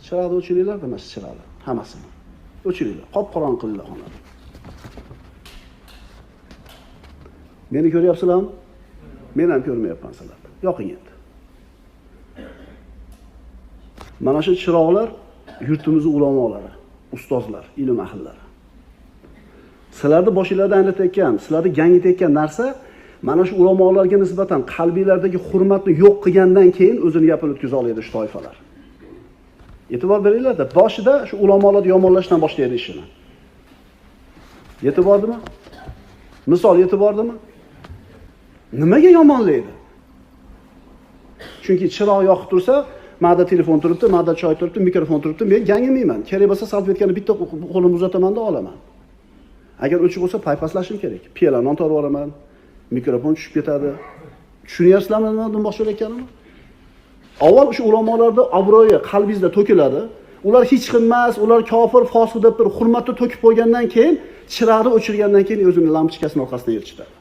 Chiroqni o'chiringlar demas, chiroqni hammasini. O'chiringlar, qop-qorong'i qilinglar xonani. Meni ko'ryapsizlarmi? Men ham ko'rmayapman sizlarni. Yoqing endi. Mana shu chiroqlar yurtimizning ulamolari, ustozlar, ilm ahllari. Sizlarni boshingizdan anglatayotgan, sizlarni gangitayotgan narsa mana shu ulamolarga nisbatan qalbinglardagi hurmatni yo'q qilgandan keyin o'zini gapini o'tkaza oladi shu toifalar. E'tibor beringlar-da, boshida shu ulamolarni yomonlashdan boshlaydi ishini. Yetib bordimi? Misol yetib bordimi? Nimaga yomonlaydi? Chunki chiroq yoqib tursa, ma'da telefon turibdi, ma'da choy turibdi, mikrofon turibdi, men gangimayman. Kerak bo'lsa salfetkani bitta qo'limni uzataman-da olaman. Agar o'chib bo'lsa paypaslashim kerak. Piyola non torib yuboraman, mikrofon tushib ketadi. Tushunyapsizlarmi nima demoqchi bo'layotganimni? Avval o'sha ulamolarda obro'yi qalbingizda to'kiladi. Ular hech kim emas, ular kofir, fosiq deb turib hurmatni to'kib qo'ygandan keyin, chiroqni o'chirgandan keyin o'zining lampochkasini orqasidan yirtishadi.